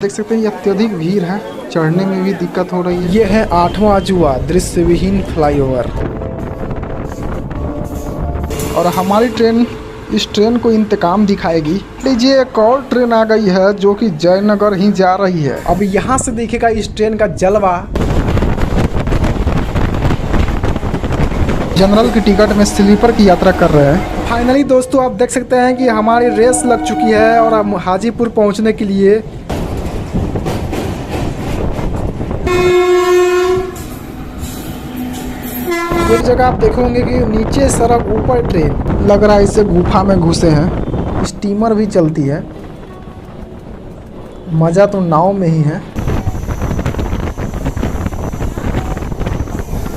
देख सकते हैं ये अत्यधिक भीड़ है, चढ़ने में भी दिक्कत हो रही है। ये है 8वां अजूबा दृश्य विहीन फ्लाईओवर और हमारी ट्रेन इस ट्रेन को इंतकाम दिखाएगी। लीजिए एक और ट्रेन आ गई है जो कि जयनगर ही जा रही है। अब यहाँ से देखिएगा इस ट्रेन का जलवा। जनरल की टिकट में स्लीपर की यात्रा कर रहे हैं। फाइनली दोस्तों आप देख सकते हैं कि हमारी रेस लग चुकी है और अब हाजीपुर पहुँचने के लिए एक जगह आप देखोगे कि नीचे सड़क ऊपर ट्रेन लग रहा है, इसे गुफा में घुसे हैं। स्टीमर भी चलती है, मज़ा तो नाव में ही है।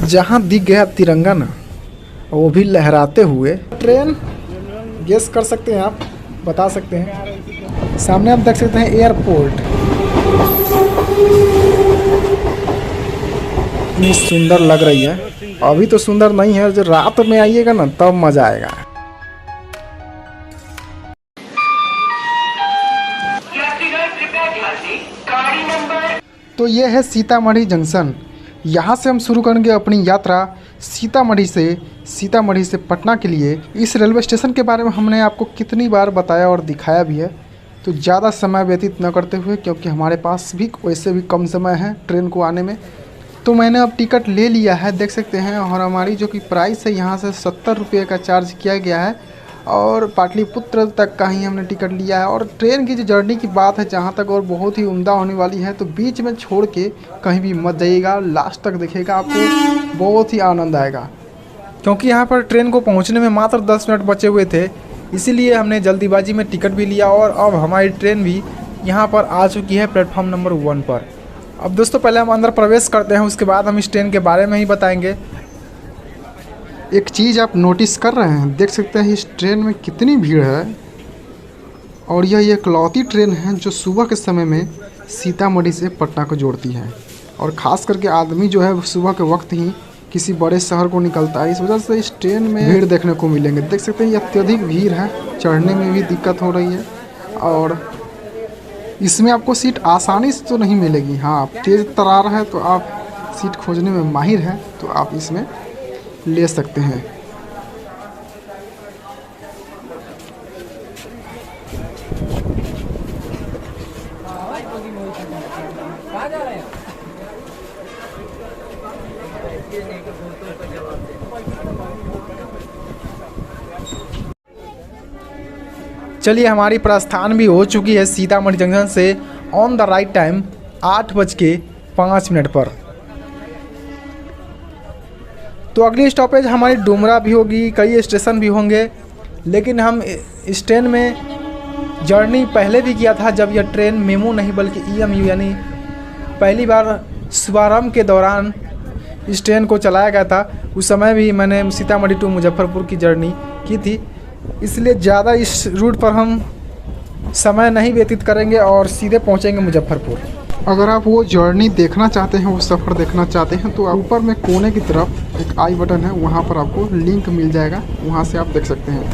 जहाँ दिख गया तिरंगा ना, वो भी लहराते हुए ट्रेन गेस कर सकते हैं, आप बता सकते हैं। सामने आप देख सकते हैं एयरपोर्ट। इतनी सुंदर लग रही है। अभी तो सुंदर नहीं है, जो रात में आइएगा ना तब मजा आएगा। तो ये है सीतामढ़ी जंक्शन। यहाँ से हम शुरू करेंगे अपनी यात्रा सीतामढ़ी से पटना के लिए। इस रेलवे स्टेशन के बारे में हमने आपको कितनी बार बताया और दिखाया भी है, तो ज़्यादा समय व्यतीत न करते हुए, क्योंकि हमारे पास भी वैसे भी कम समय है ट्रेन को आने में, तो मैंने अब टिकट ले लिया है, देख सकते हैं। और हमारी जो कि प्राइस है यहाँ से 70 रुपये का चार्ज किया गया है और पाटलिपुत्र तक का ही हमने टिकट लिया है। और ट्रेन की जो जर्नी की बात है जहाँ तक, और बहुत ही उम्दा होने वाली है, तो बीच में छोड़ के कहीं भी मत जाइएगा, लास्ट तक देखिएगा, आपको बहुत ही आनंद आएगा। क्योंकि यहाँ पर ट्रेन को पहुँचने में मात्र 10 मिनट बचे हुए थे, इसीलिए हमने जल्दीबाजी में टिकट भी लिया और अब हमारी ट्रेन भी यहाँ पर आ चुकी है प्लेटफॉर्म नंबर 1 पर। अब दोस्तों पहले हम अंदर प्रवेश करते हैं, उसके बाद हम इस ट्रेन के बारे में ही बताएंगे। एक चीज़ आप नोटिस कर रहे हैं, देख सकते हैं इस ट्रेन में कितनी भीड़ है। और यह इकलौती ट्रेन है जो सुबह के समय में सीतामढ़ी से पटना को जोड़ती है। और ख़ास करके आदमी जो है सुबह के वक्त ही किसी बड़े शहर को निकलता है, इस वजह से इस ट्रेन में भीड़ देखने को मिलेंगे। देख सकते हैं ये अत्यधिक भीड़ है, चढ़ने में भी दिक्कत हो रही है। और इसमें आपको सीट आसानी से तो नहीं मिलेगी। हाँ, आप तेज़ तरार है तो आप सीट खोजने में माहिर हैं तो आप इसमें ले सकते हैं। चलिए हमारी प्रस्थान भी हो चुकी है सीतामढ़ी जंक्शन से ऑन द राइट टाइम 8:05 पर। तो अगली स्टॉपेज हमारी डुमरा भी होगी, कई स्टेशन भी होंगे, लेकिन हम इस ट्रेन में जर्नी पहले भी किया था जब यह ट्रेन मेमू नहीं बल्कि EMU यानी पहली बार शुभारंभ के दौरान इस ट्रेन को चलाया गया था। उस समय भी मैंने सीतामढ़ी टू मुजफ्फरपुर की जर्नी की थी, इसलिए ज़्यादा इस रूट पर हम समय नहीं व्यतीत करेंगे और सीधे पहुंचेंगे मुजफ्फरपुर। अगर आप वो जर्नी देखना चाहते हैं, वो सफ़र देखना चाहते हैं, तो ऊपर में कोने की तरफ एक आई बटन है, वहाँ पर आपको लिंक मिल जाएगा, वहाँ से आप देख सकते हैं।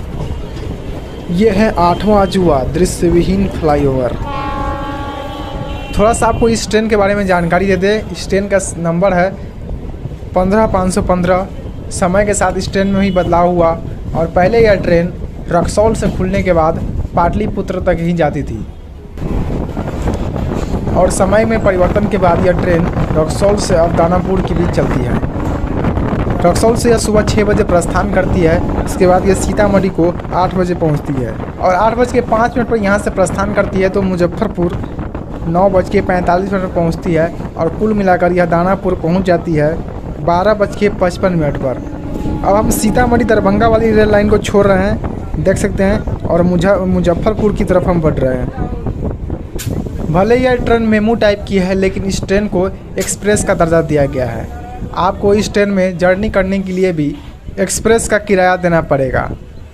ये है 8वां अजूबा दृश्य विहीन फ्लाईओवर। थोड़ा सा आपको इस ट्रेन के बारे में जानकारी दे दें। इस ट्रेन का नंबर है 15515। समय के साथ इस ट्रेन में ही बदलाव हुआ और पहले यह ट्रेन रक्सौल से खुलने के बाद पाटलिपुत्र तक ही जाती थी और समय में परिवर्तन के बाद यह ट्रेन रक्सौल से अब दानापुर के बीच चलती है। रक्सौल से यह सुबह 6 बजे प्रस्थान करती है, इसके बाद यह सीतामढ़ी को 8 बजे पहुंचती है और 8:05 पर यहाँ से प्रस्थान करती है, तो मुजफ्फरपुर 9:45 पर पहुँचती है और कुल मिलाकर यह दानापुर पहुँच जाती है 12:55 पर। अब हम सीतामढ़ी दरभंगा वाली रेल लाइन को छोड़ रहे हैं, देख सकते हैं, और मुजफ्फरपुर की तरफ हम बढ़ रहे हैं। भले यह ट्रेन मेमू टाइप की है, लेकिन इस ट्रेन को एक्सप्रेस का दर्जा दिया गया है। आपको इस ट्रेन में जर्नी करने के लिए भी एक्सप्रेस का किराया देना पड़ेगा।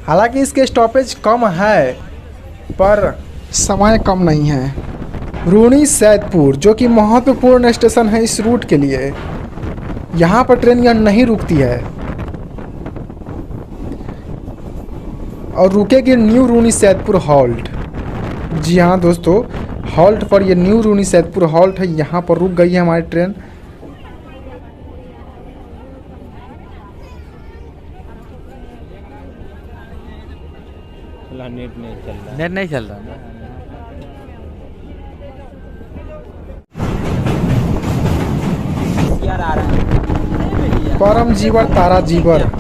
हालांकि इसके स्टॉपेज कम है पर समय कम नहीं है। रूनी सैदपुर जो कि महत्वपूर्ण स्टेशन है इस रूट के लिए, यहाँ पर ट्रेन यह नहीं रुकती है और रुकेगी न्यू रूनी सैदपुर हॉल्ट। जी हाँ दोस्तों, हॉल्ट पर, ये न्यू रूनी सैदपुर हॉल्ट है, यहाँ पर रुक गई है हमारी ट्रेन। नेट नहीं चल रहा, नेट नहीं चल रहा ना। यार आ रहा है परम जीवर तारा जीवर।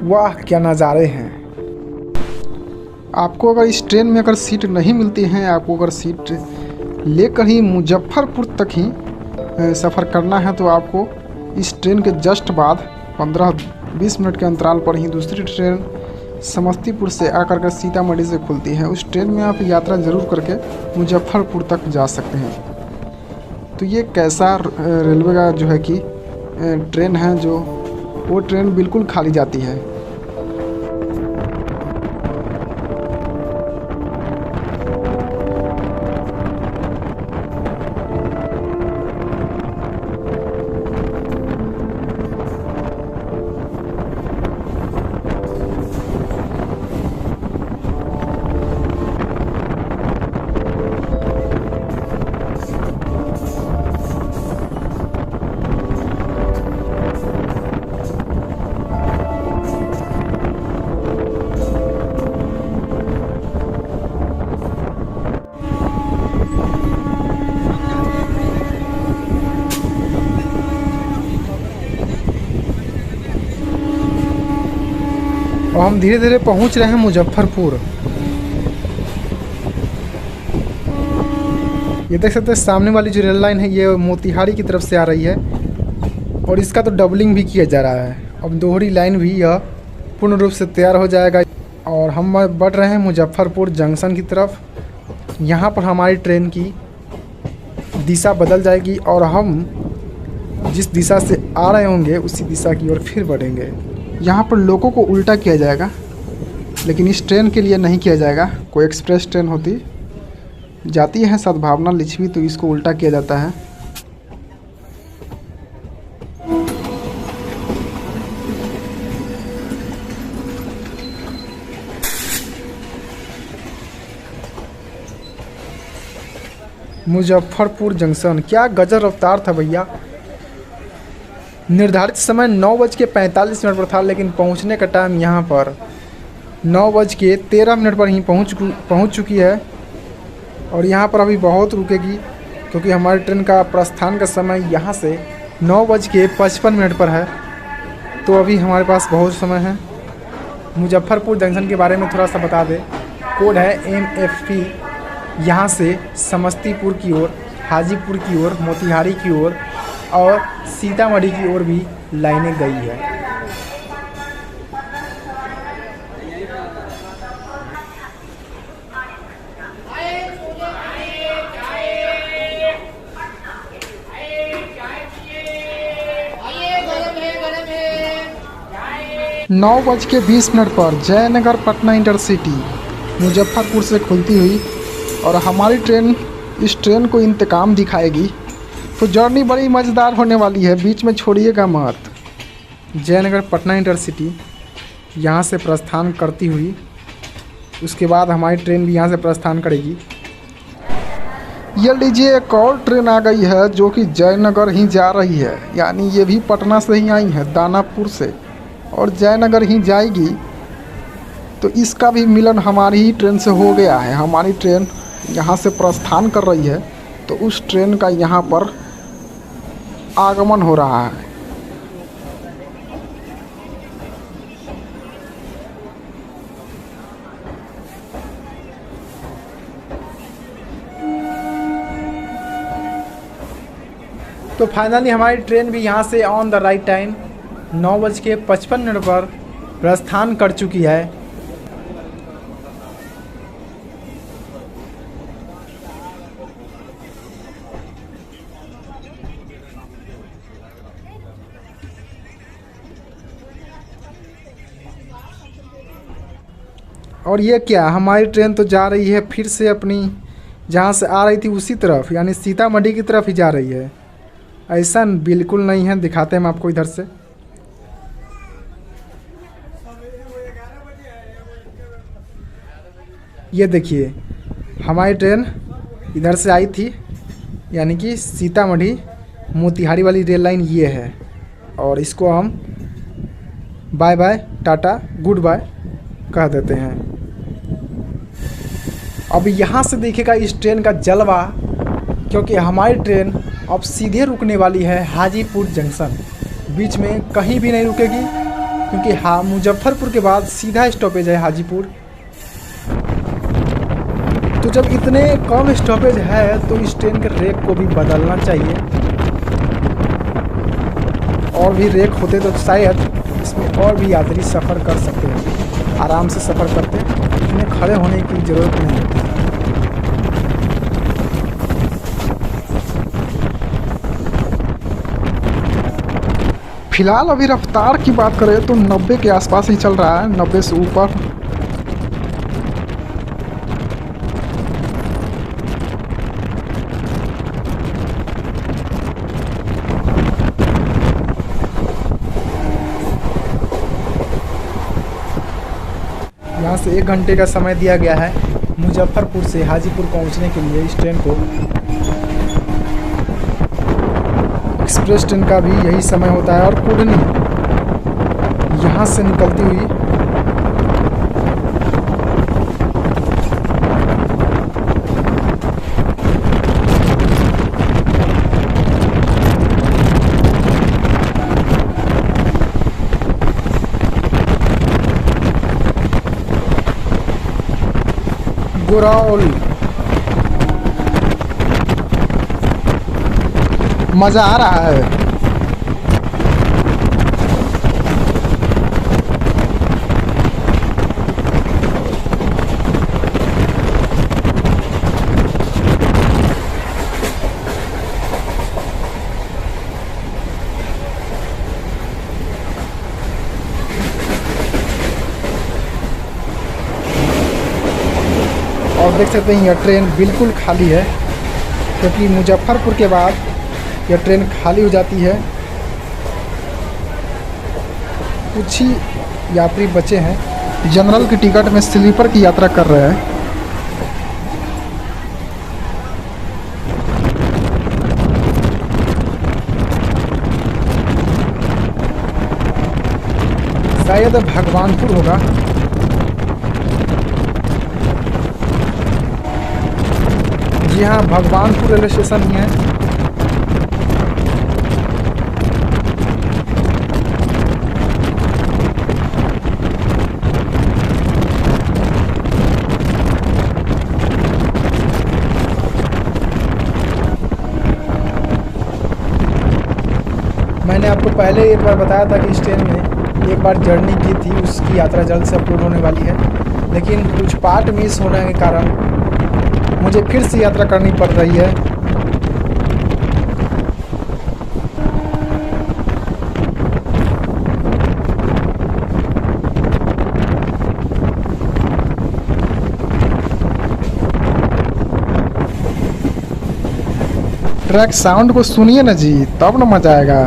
वाह क्या नज़ारे हैं। आपको अगर इस ट्रेन में अगर सीट नहीं मिलती हैं, आपको अगर सीट लेकर ही मुजफ्फरपुर तक ही सफ़र करना है, तो आपको इस ट्रेन के जस्ट बाद 15-20 मिनट के अंतराल पर ही दूसरी ट्रेन समस्तीपुर से आकर के सीतामढ़ी से खुलती है। उस ट्रेन में आप यात्रा ज़रूर करके मुजफ्फरपुर तक जा सकते हैं। तो ये कैसा रेलवे का जो है कि ट्रेन है, जो वो ट्रेन बिल्कुल खाली जाती है। और हम धीरे धीरे पहुंच रहे हैं मुजफ्फरपुर। ये देख सकते हैं सामने वाली जो रेल लाइन है, ये मोतिहारी की तरफ से आ रही है और इसका तो डबलिंग भी किया जा रहा है। अब दोहरी लाइन भी यह पूर्ण रूप से तैयार हो जाएगा और हम बढ़ रहे हैं मुजफ्फरपुर जंक्शन की तरफ। यहाँ पर हमारी ट्रेन की दिशा बदल जाएगी और हम जिस दिशा से आ रहे होंगे उसी दिशा की ओर फिर बढ़ेंगे। यहाँ पर लोगों को उल्टा किया जाएगा, लेकिन इस ट्रेन के लिए नहीं किया जाएगा। कोई एक्सप्रेस ट्रेन होती जाती है सद्भावना लिच्छवी, तो इसको उल्टा किया जाता है। मुजफ्फरपुर जंक्शन, क्या गजब रफ्तार था भैया। निर्धारित समय 9:45 पर था, लेकिन पहुंचने का टाइम यहाँ पर 9:13 पर ही पहुंच चुकी है। और यहाँ पर अभी बहुत रुकेगी, क्योंकि हमारी ट्रेन का प्रस्थान का समय यहाँ से 9:55 पर है। तो अभी हमारे पास बहुत समय है। मुजफ्फरपुर जंक्शन के बारे में थोड़ा सा बता दें। कोड है MFP। यहाँ से समस्तीपुर की ओर, हाजीपुर की ओर, मोतिहारी की ओर और सीतामढ़ी की ओर भी लाइनें गई है। नौ बज के 20 मिनट पर जयनगर पटना इंटरसिटी मुजफ्फरपुर से खुलती हुई और हमारी ट्रेन इस ट्रेन को इंतकाम दिखाएगी। तो जर्नी बड़ी मज़ेदार होने वाली है, बीच में छोड़िएगा मत। जयनगर पटना इंटरसिटी यहाँ से प्रस्थान करती हुई, उसके बाद हमारी ट्रेन भी यहाँ से प्रस्थान करेगी। ये लीजिए एक और ट्रेन आ गई है जो कि जयनगर ही जा रही है, यानी ये भी पटना से ही आई है, दानापुर से, और जयनगर ही जाएगी। तो इसका भी मिलन हमारी ही ट्रेन से हो गया है। हमारी ट्रेन यहाँ से प्रस्थान कर रही है, तो उस ट्रेन का यहाँ पर आगमन हो रहा है। तो फाइनली हमारी ट्रेन भी यहाँ से ऑन द राइट टाइम 9:55 पर प्रस्थान कर चुकी है। और ये क्या, हमारी ट्रेन तो जा रही है फिर से अपनी जहाँ से आ रही थी उसी तरफ, यानी सीतामढ़ी की तरफ ही जा रही है। ऐसा बिल्कुल नहीं है, दिखाते हैं हम आपको इधर से। ये देखिए हमारी ट्रेन इधर से आई थी, यानी कि सीतामढ़ी मोतिहारी वाली रेल लाइन ये है। और इसको हम bye bye tata good bye कह देते हैं। अब यहाँ से देखिएगा इस ट्रेन का जलवा, क्योंकि हमारी ट्रेन अब सीधे रुकने वाली है हाजीपुर जंक्शन। बीच में कहीं भी नहीं रुकेगी, क्योंकि मुजफ्फरपुर के बाद सीधा स्टॉपेज है हाजीपुर। तो जब इतने कम स्टॉपेज है तो इस ट्रेन के रेक को भी बदलना चाहिए। और भी रेक होते तो शायद इसमें और भी यात्री सफ़र कर सकते हैं, आराम से सफ़र करते, इसमें खड़े होने की ज़रूरत नहीं होती। फिलहाल अभी रफ्तार की बात करें तो 90 के आसपास ही चल रहा है, 90 से ऊपर। यहाँ से 1 घंटे का समय दिया गया है मुजफ्फरपुर से हाजीपुर पहुँचने के लिए इस ट्रेन को। एक्सप्रेस ट्रेन का भी यही समय होता है। और कुडनी यहाँ से निकलती हुई गोराओल, मज़ा आ रहा है। और देख सकते हैं यह ट्रेन बिल्कुल खाली है, क्योंकि मुजफ्फरपुर के बाद यह ट्रेन खाली हो जाती है। कुछ ही यात्री बचे हैं, जनरल की टिकट में स्लीपर की यात्रा कर रहे हैं। शायद भगवानपुर होगा। जी हाँ, भगवानपुर रेलवे स्टेशन ही है। मैंने आपको पहले एक बार बताया था कि इस ट्रेन में एक बार जर्नी की थी, उसकी यात्रा जल्द से अपलोड होने वाली है, लेकिन कुछ पार्ट मिस होने के कारण मुझे फिर से यात्रा करनी पड़ रही है। ट्रैक साउंड को सुनिए ना जी, तब ना मजा आएगा।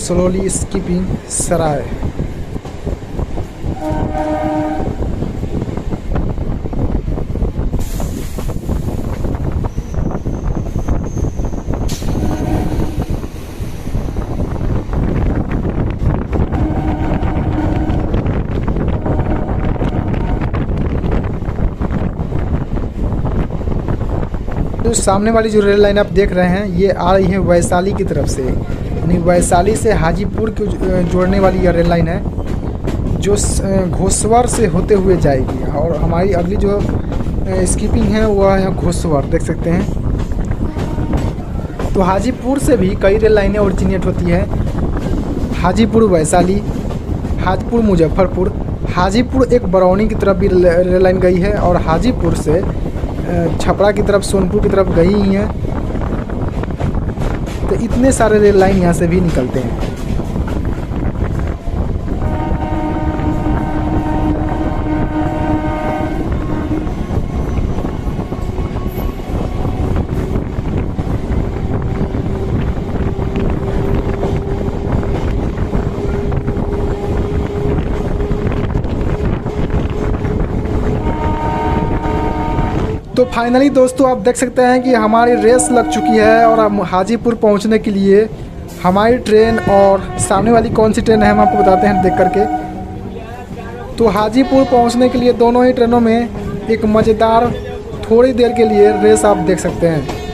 slowly skipping Sarai। तो सामने वाली जो रेल लाइन आप देख रहे हैं ये आ रही है वैशाली की तरफ से, यानी वैशाली से हाजीपुर को जोड़ने वाली यह रेल लाइन है, जो घोसवर से होते हुए जाएगी। और हमारी अगली जो स्कीपिंग है वह है घोसवर, देख सकते हैं। तो हाजीपुर से भी कई रेल लाइनें ओरिजिनेट होती है, हाजीपुर वैशाली, हाजीपुर मुजफ्फरपुर, हाजीपुर एक बरौनी की तरफ भी रेल लाइन गई है, और हाजीपुर से छपरा की तरफ, सोनपुर की तरफ गई ही हैं। तो इतने सारे रेल लाइन यहाँ से भी निकलते हैं। तो फाइनली दोस्तों आप देख सकते हैं कि हमारी रेस लग चुकी है और हम हाजीपुर पहुंचने के लिए हमारी ट्रेन और सामने वाली कौन सी ट्रेन है हम आपको बताते हैं देख करके। तो हाजीपुर पहुंचने के लिए दोनों ही ट्रेनों में एक मज़ेदार थोड़ी देर के लिए रेस आप देख सकते हैं।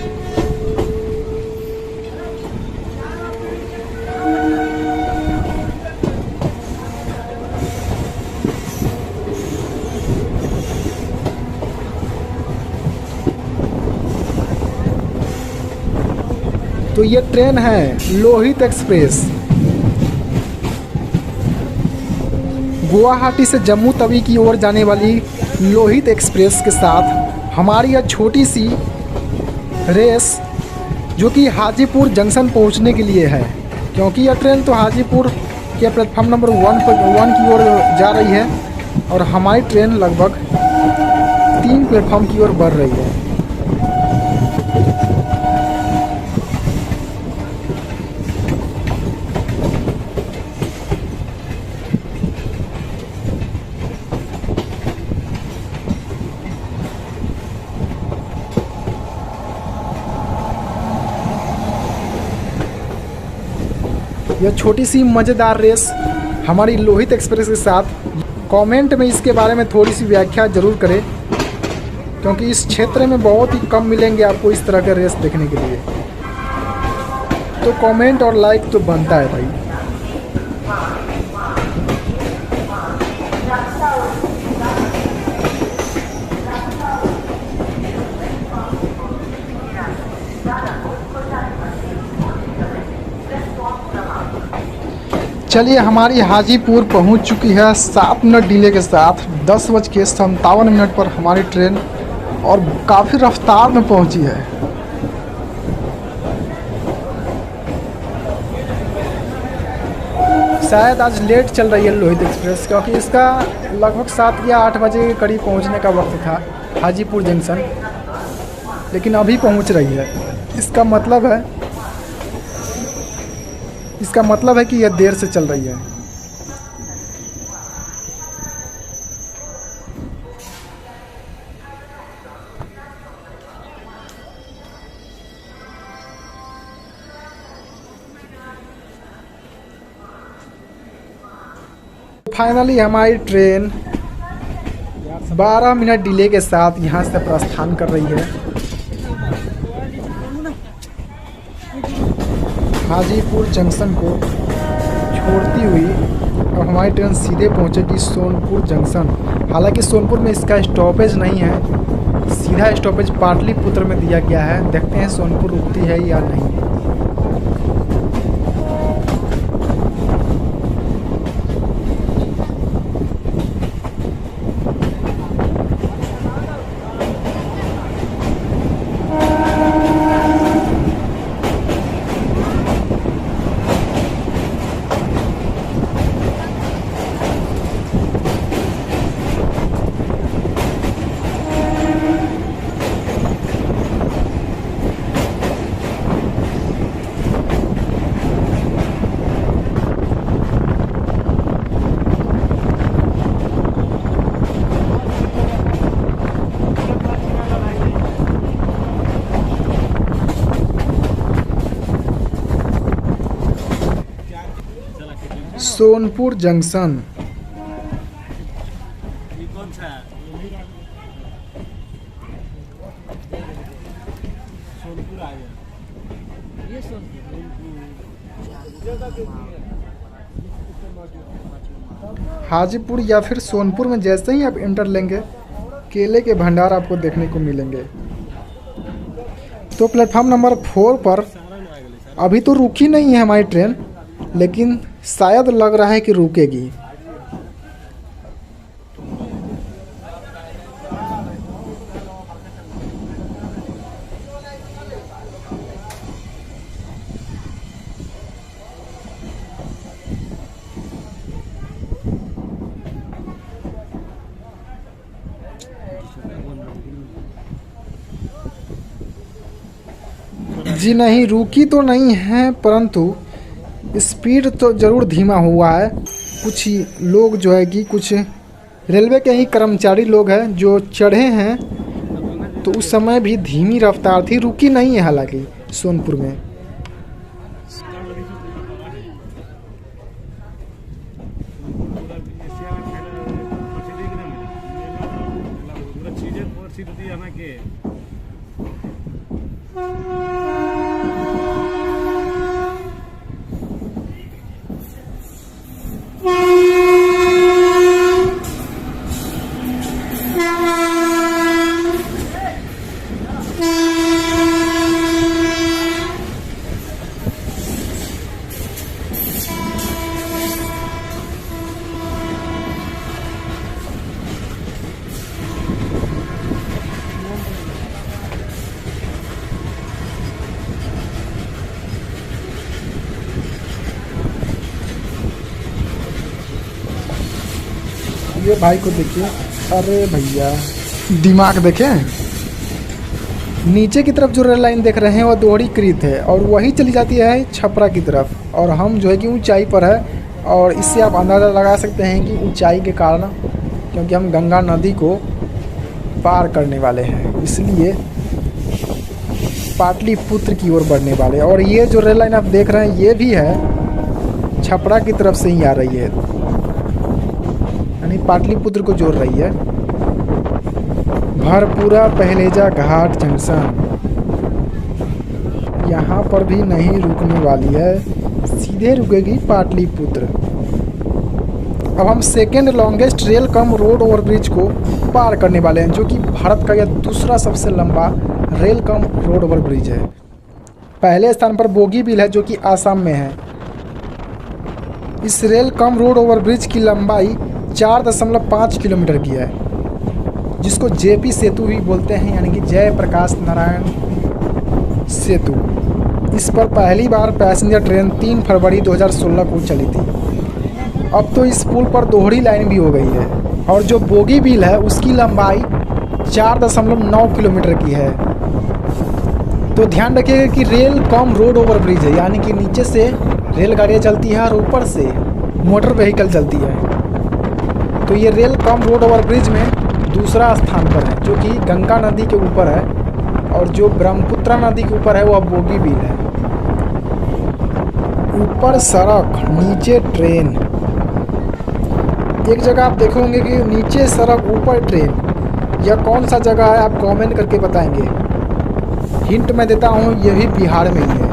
तो ये ट्रेन है लोहित एक्सप्रेस। गुवाहाटी से जम्मू तवी की ओर जाने वाली लोहित एक्सप्रेस के साथ हमारी यह छोटी सी रेस जो कि हाजीपुर जंक्शन पहुंचने के लिए है, क्योंकि यह ट्रेन तो हाजीपुर के प्लेटफॉर्म नंबर 1 की ओर जा रही है और हमारी ट्रेन लगभग 3 प्लेटफॉर्म की ओर बढ़ रही है। यह छोटी सी मज़ेदार रेस हमारी लोहित एक्सप्रेस के साथ, कमेंट में इसके बारे में थोड़ी सी व्याख्या ज़रूर करें, क्योंकि इस क्षेत्र में बहुत ही कम मिलेंगे आपको इस तरह के रेस देखने के लिए। तो कमेंट और लाइक तो बनता है भाई। चलिए हमारी हाजीपुर पहुंच चुकी है 7 मिनट डिले के साथ। 10:57 पर हमारी ट्रेन और काफ़ी रफ्तार में पहुंची है। शायद आज लेट चल रही है लोहित एक्सप्रेस, क्योंकि इसका लगभग 7 या 8 बजे के करीब पहुंचने का वक्त था हाजीपुर जंक्शन, लेकिन अभी पहुंच रही है। इसका मतलब है कि यह देर से चल रही है। फाइनली हमारी ट्रेन 12 मिनट डिले के साथ यहाँ से प्रस्थान कर रही है। हाजीपुर जंक्शन को छोड़ती हुई अब हमारी ट्रेन सीधे पहुँचेगी सोनपुर जंक्शन। हालांकि सोनपुर में इसका स्टॉपेज नहीं है, सीधा स्टॉपेज पाटलिपुत्र में दिया गया है। देखते हैं सोनपुर रुकती है या नहीं। सोनपुर जंक्शन। हाजीपुर या फिर सोनपुर में जैसे ही आप एंटर लेंगे, केले के भंडार आपको देखने को मिलेंगे। तो प्लेटफॉर्म नंबर 4 पर अभी तो रुकी नहीं है हमारी ट्रेन, लेकिन शायद लग रहा है कि रुकेगी। जी नहीं, रुकी तो नहीं है, परंतु स्पीड तो ज़रूर धीमा हुआ है। कुछ ही लोग जो है कि कुछ रेलवे के ही कर्मचारी लोग हैं जो चढ़े हैं, तो उस समय भी धीमी रफ्तार थी, रुकी नहीं है हालांकि सोनपुर में। ये भाई को देखिए, अरे भैया दिमाग देखें। नीचे की तरफ जो रेल लाइन देख रहे हैं वह दोहरीकृत है और वही चली जाती है छपरा की तरफ, और हम जो है कि ऊंचाई पर है, और इससे आप अंदाज़ा लगा सकते हैं कि ऊंचाई के कारण, क्योंकि हम गंगा नदी को पार करने वाले हैं, इसलिए पाटलिपुत्र की ओर बढ़ने वाले। और ये जो रेल लाइन आप देख रहे हैं ये भी है छपरा की तरफ से ही आ रही है, यानी पाटलिपुत्र को जोड़ रही है। भरपूरा पहलेजा घाट जंक्शन, यहाँ पर भी नहीं रुकने वाली है, सीधे रुकेगी पाटलिपुत्र। अब हम second longest rail cum road overbridge को पार करने वाले हैं, जो कि भारत का यह दूसरा सबसे लंबा रेल कम रोड ओवरब्रिज है। पहले स्थान पर बोगीबील है जो कि आसाम में है। इस रेल कम रोड ओवरब्रिज की लंबाई 4.5 किलोमीटर की है, जिसको जेपी सेतु भी बोलते हैं, यानी कि जयप्रकाश नारायण सेतु। इस पर पहली बार पैसेंजर ट्रेन 3 फरवरी 2016 को चली थी। अब तो इस पुल पर दोहरी लाइन भी हो गई है, और जो बोगीबील है उसकी लंबाई 4.9 किलोमीटर की है। तो ध्यान रखिएगा कि रेल कम रोड ओवरब्रिज है, यानी कि नीचे से रेलगाड़ियाँ चलती है और ऊपर से मोटर व्हीकल चलती है। तो ये रेल कम रोड ओवरब्रिज में दूसरा स्थान पर है, जो कि गंगा नदी के ऊपर है, और जो ब्रह्मपुत्रा नदी के ऊपर है वह बोगीबील है। ऊपर सड़क, नीचे ट्रेन। एक जगह आप देखोगे कि नीचे सड़क ऊपर ट्रेन, यह कौन सा जगह है आप कमेंट करके बताएंगे। हिंट मैं देता हूँ, ये भी बिहार में ही है।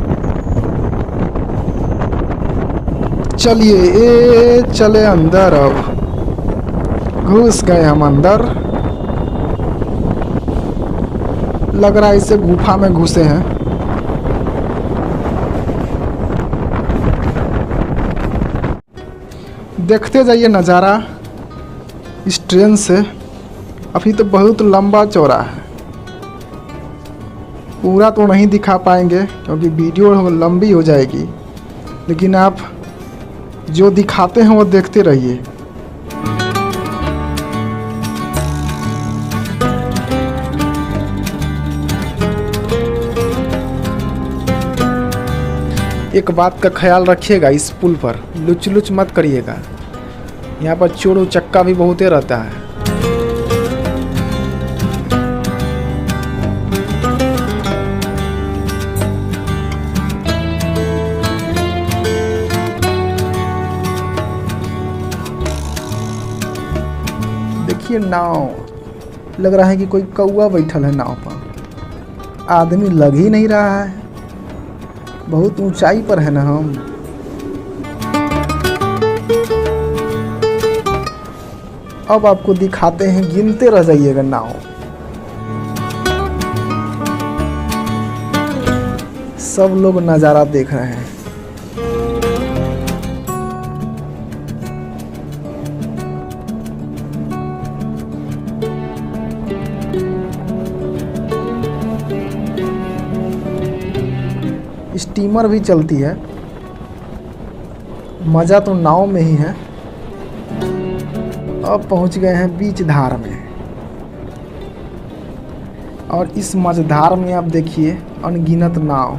चलिए ये चले अंदर, अब घुस गए हम अंदर। लग रहा है इसे गुफा में घुसे हैं। देखते जाइए नज़ारा इस ट्रेन से। अभी तो बहुत लंबा चौड़ा है, पूरा तो नहीं दिखा पाएंगे क्योंकि वीडियो लंबी हो जाएगी, लेकिन आप जो दिखाते हैं वो देखते रहिए। एक बात का ख्याल रखिएगा, इस पुल पर लुच लुच मत करिएगा, यहाँ पर चोर उचक्का भी बहुते रहता है। देखिए नाव, लग रहा है कि कोई कौवा बैठल है नाव पर, आदमी लग ही नहीं रहा है, बहुत ऊंचाई पर है ना हम। अब आपको दिखाते हैं, गिनते रह जाइएगा नाव। सब लोग नज़ारा देख रहे हैं। स्टीमर भी चलती है, मज़ा तो नाव में ही है। अब पहुंच गए हैं बीच धार में, और इस मझधार में आप देखिए अनगिनत नाव।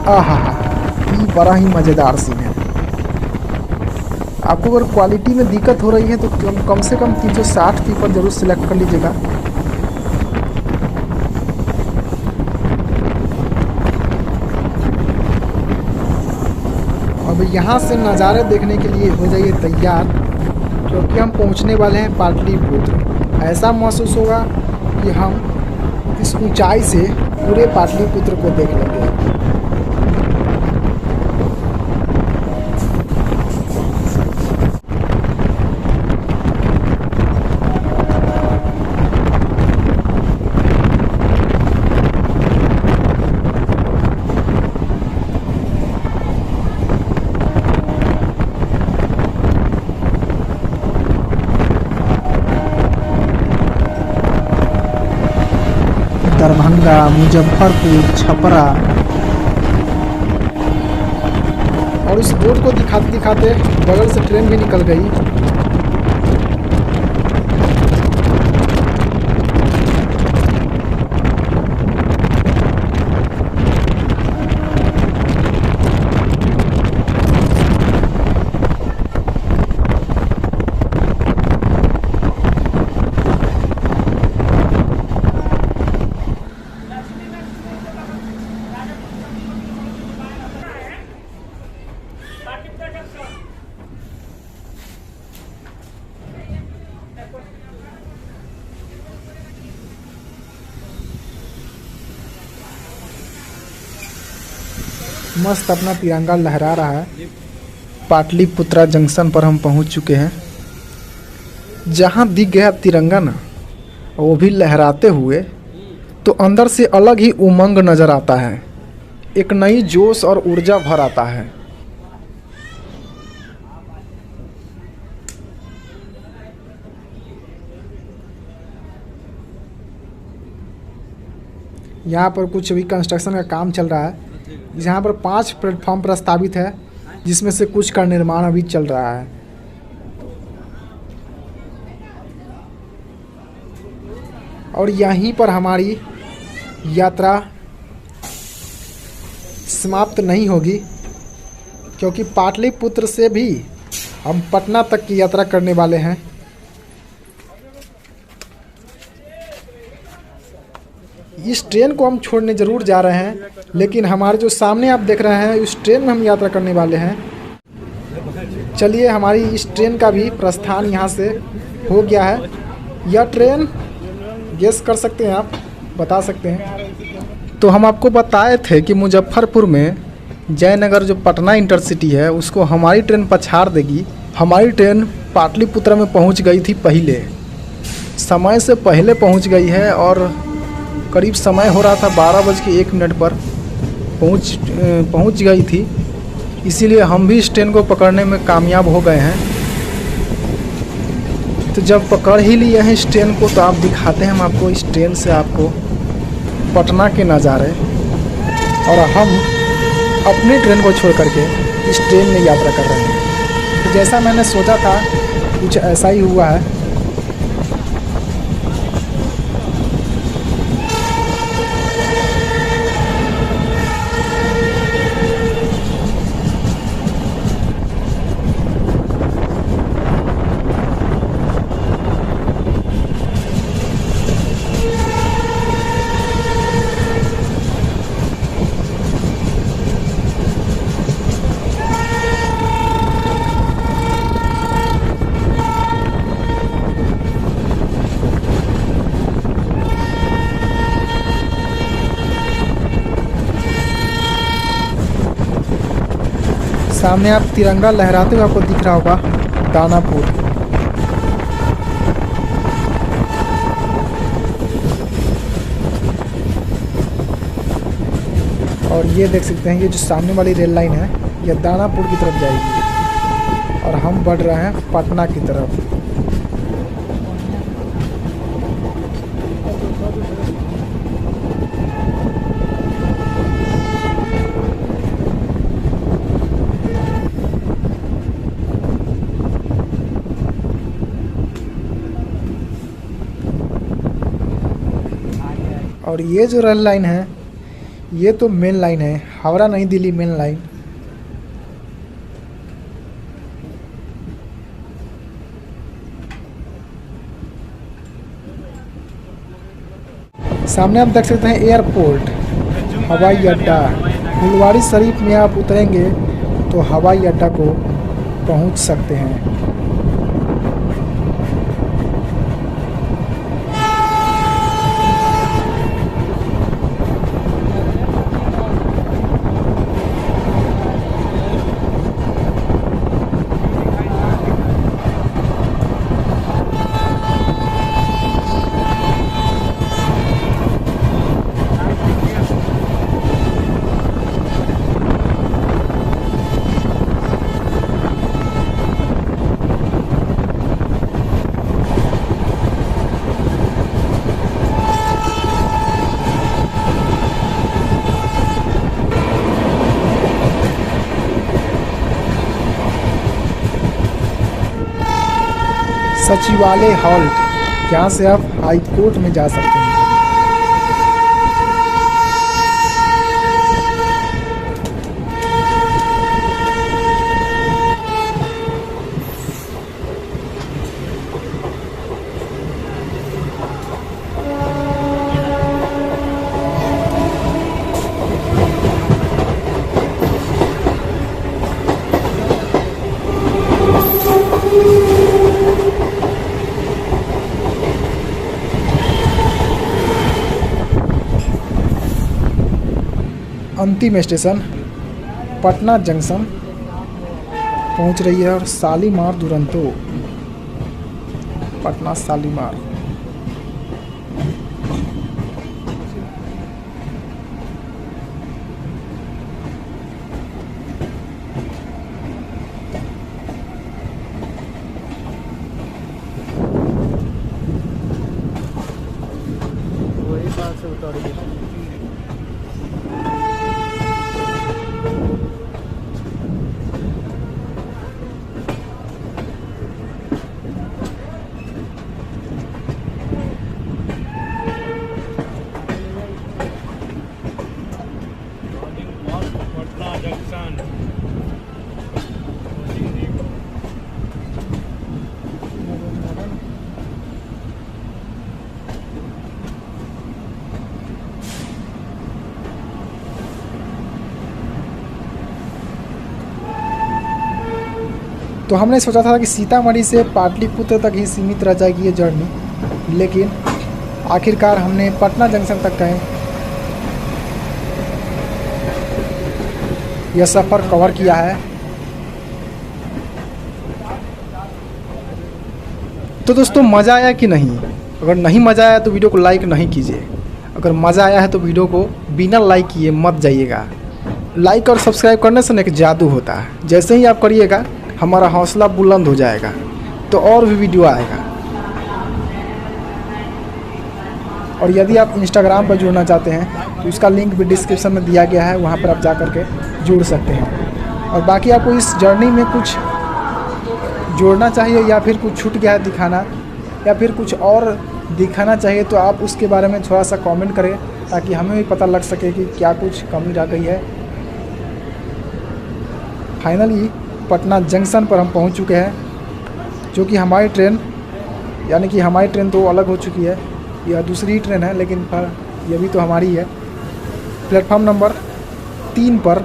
आहा, ये बड़ा ही मज़ेदार सीन है। आपको अगर क्वालिटी में दिक्कत हो रही है तो कम से कम 360 की पर ज़रूर सिलेक्ट कर लीजिएगा। अब यहाँ से नज़ारे देखने के लिए हो जाइए तैयार, क्योंकि हम पहुँचने वाले हैं पाटलिपुत्र। ऐसा महसूस होगा कि हम इस ऊंचाई से पूरे पाटलिपुत्र को देख लेंगे। दरभंगा, मुजफ्फरपुर, छपरा, और इस रोड को दिखाते दिखाते बगल से ट्रेन भी निकल गई। मस्त अपना तिरंगा लहरा रहा है। पाटलिपुत्रा जंक्शन पर हम पहुंच चुके हैं। जहां दिख गया तिरंगा ना, वो भी लहराते हुए, तो अंदर से अलग ही उमंग नज़र आता है। एक नई जोश और ऊर्जा भर आता है। यहाँ पर कुछ अभी कंस्ट्रक्शन का काम चल रहा है। यहाँ पर 5 प्लेटफॉर्म प्रस्तावित है, जिसमें से कुछ का निर्माण अभी चल रहा है। और यहीं पर हमारी यात्रा समाप्त नहीं होगी, क्योंकि पाटलिपुत्र से भी हम पटना तक की यात्रा करने वाले हैं। इस ट्रेन को हम छोड़ने ज़रूर जा रहे हैं, लेकिन हमारे जो सामने आप देख रहे हैं, उस ट्रेन में हम यात्रा करने वाले हैं। चलिए, हमारी इस ट्रेन का भी प्रस्थान यहाँ से हो गया है। यह ट्रेन गेस कर सकते हैं, आप बता सकते हैं। तो हम आपको बताए थे कि मुजफ्फरपुर में जयनगर जो पटना इंटरसिटी है, उसको हमारी ट्रेन पछाड़ देगी। हमारी ट्रेन पाटलिपुत्र में पहुँच गई थी पहले, समय से पहले पहुँच गई है। और करीब समय हो रहा था 12:01 पर पहुंच गई थी। इसीलिए हम भी इस ट्रेन को पकड़ने में कामयाब हो गए हैं। तो जब पकड़ ही लिए हैं इस ट्रेन को, तो आप दिखाते हैं हम आपको इस ट्रेन से आपको पटना के नज़ारे। और हम अपनी ट्रेन को छोड़ करके इस ट्रेन में यात्रा कर रहे हैं। तो जैसा मैंने सोचा था, कुछ ऐसा ही हुआ है। सामने आप तिरंगा लहराते हुए आपको दिख रहा होगा दानापुर। और ये देख सकते हैं, ये जो सामने वाली रेल लाइन है ये दानापुर की तरफ जाएगी और हम बढ़ रहे हैं पटना की तरफ। और ये जो रेल लाइन है ये तो मेन लाइन है, हावड़ा नई दिल्ली मेन लाइन। सामने आप देख सकते हैं एयरपोर्ट, हवाई अड्डा। फुलवारी शरीफ में आप उतरेंगे तो हवाई अड्डा को पहुंच सकते हैं। सचिवालय हॉल्ट, यहाँ से आप हाई कोर्ट में जा सकते हैं। अंतिम स्टेशन पटना जंक्शन पहुंच रही है और शालीमार दुरंतो, पटना शालीमार। वही बात से उतर गया। तो हमने सोचा था कि सीतामढ़ी से पाटलिपुत्र तक ही सीमित रह जाएगी ये जर्नी, लेकिन आखिरकार हमने पटना जंक्शन तक गए यह सफ़र कवर किया है। तो दोस्तों मज़ा आया कि नहीं? अगर नहीं मज़ा आया तो वीडियो को लाइक नहीं कीजिए, अगर मज़ा आया है तो वीडियो को बिना लाइक किए मत जाइएगा। लाइक और सब्सक्राइब करने से एक जादू होता है, जैसे ही आप करिएगा हमारा हौसला बुलंद हो जाएगा तो और भी वीडियो आएगा। और यदि आप इंस्टाग्राम पर जुड़ना चाहते हैं तो उसका लिंक भी डिस्क्रिप्शन में दिया गया है, वहाँ पर आप जा कर के जुड़ सकते हैं। और बाकी आपको इस जर्नी में कुछ जोड़ना चाहिए या फिर कुछ छूट गया है दिखाना या फिर कुछ और दिखाना चाहिए तो आप उसके बारे में थोड़ा सा कमेंट करें, ताकि हमें भी पता लग सके कि क्या कुछ कमी रह गई है। फाइनली पटना जंक्शन पर हम पहुंच चुके हैं, जो कि हमारी ट्रेन, यानी कि हमारी ट्रेन तो अलग हो चुकी है, यह दूसरी ट्रेन है, लेकिन पर यह भी तो हमारी है। प्लेटफॉर्म नंबर 3 पर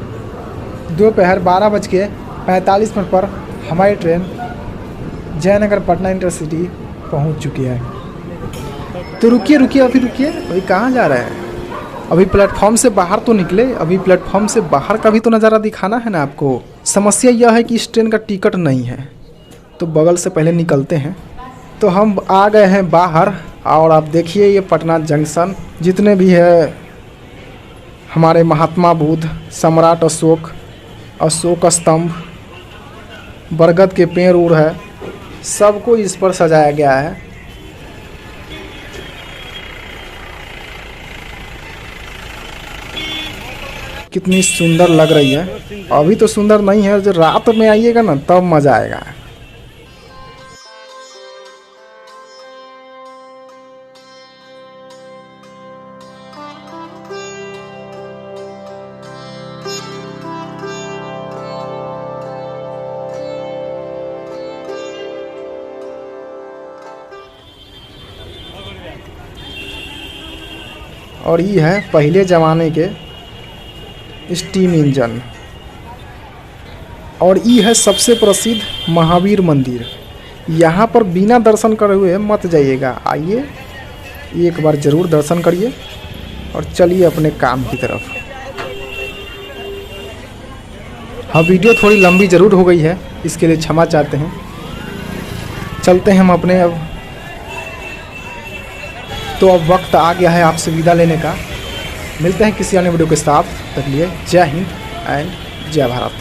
दोपहर 12:45 पर हमारी ट्रेन जयनगर पटना इंटरसिटी पहुंच चुकी है। तो रुकिए अभी रुकिए, भाई कहाँ जा रहा है? अभी प्लेटफॉर्म से बाहर तो निकले, अभी प्लेटफॉर्म से बाहर का भी तो नज़ारा दिखाना है ना आपको। समस्या यह है कि इस ट्रेन का टिकट नहीं है, तो बगल से पहले निकलते हैं। तो हम आ गए हैं बाहर, और आप देखिए ये पटना जंक्शन, जितने भी है हमारे महात्मा बुद्ध, सम्राट अशोक, अशोक स्तंभ, बरगद के पेड़ उड़ है, सबको इस पर सजाया गया है। कितनी सुंदर लग रही है। अभी तो सुंदर नहीं है, जो रात में आइएगा ना तब मज़ा आएगा। और ये है पहले ज़माने के स्टीम इंजन, और ये है सबसे प्रसिद्ध महावीर मंदिर। यहाँ पर बिना दर्शन करे हुए मत जाइएगा, आइए एक बार ज़रूर दर्शन करिए और चलिए अपने काम की तरफ। हाँ, वीडियो थोड़ी लंबी ज़रूर हो गई है, इसके लिए क्षमा चाहते हैं। चलते हैं हम अपने अब। तो अब वक्त आ गया है आपसे विदा लेने का। मिलते हैं किसी अन्य वीडियो के साथ, तब लिए जय हिंद एंड जय भारत।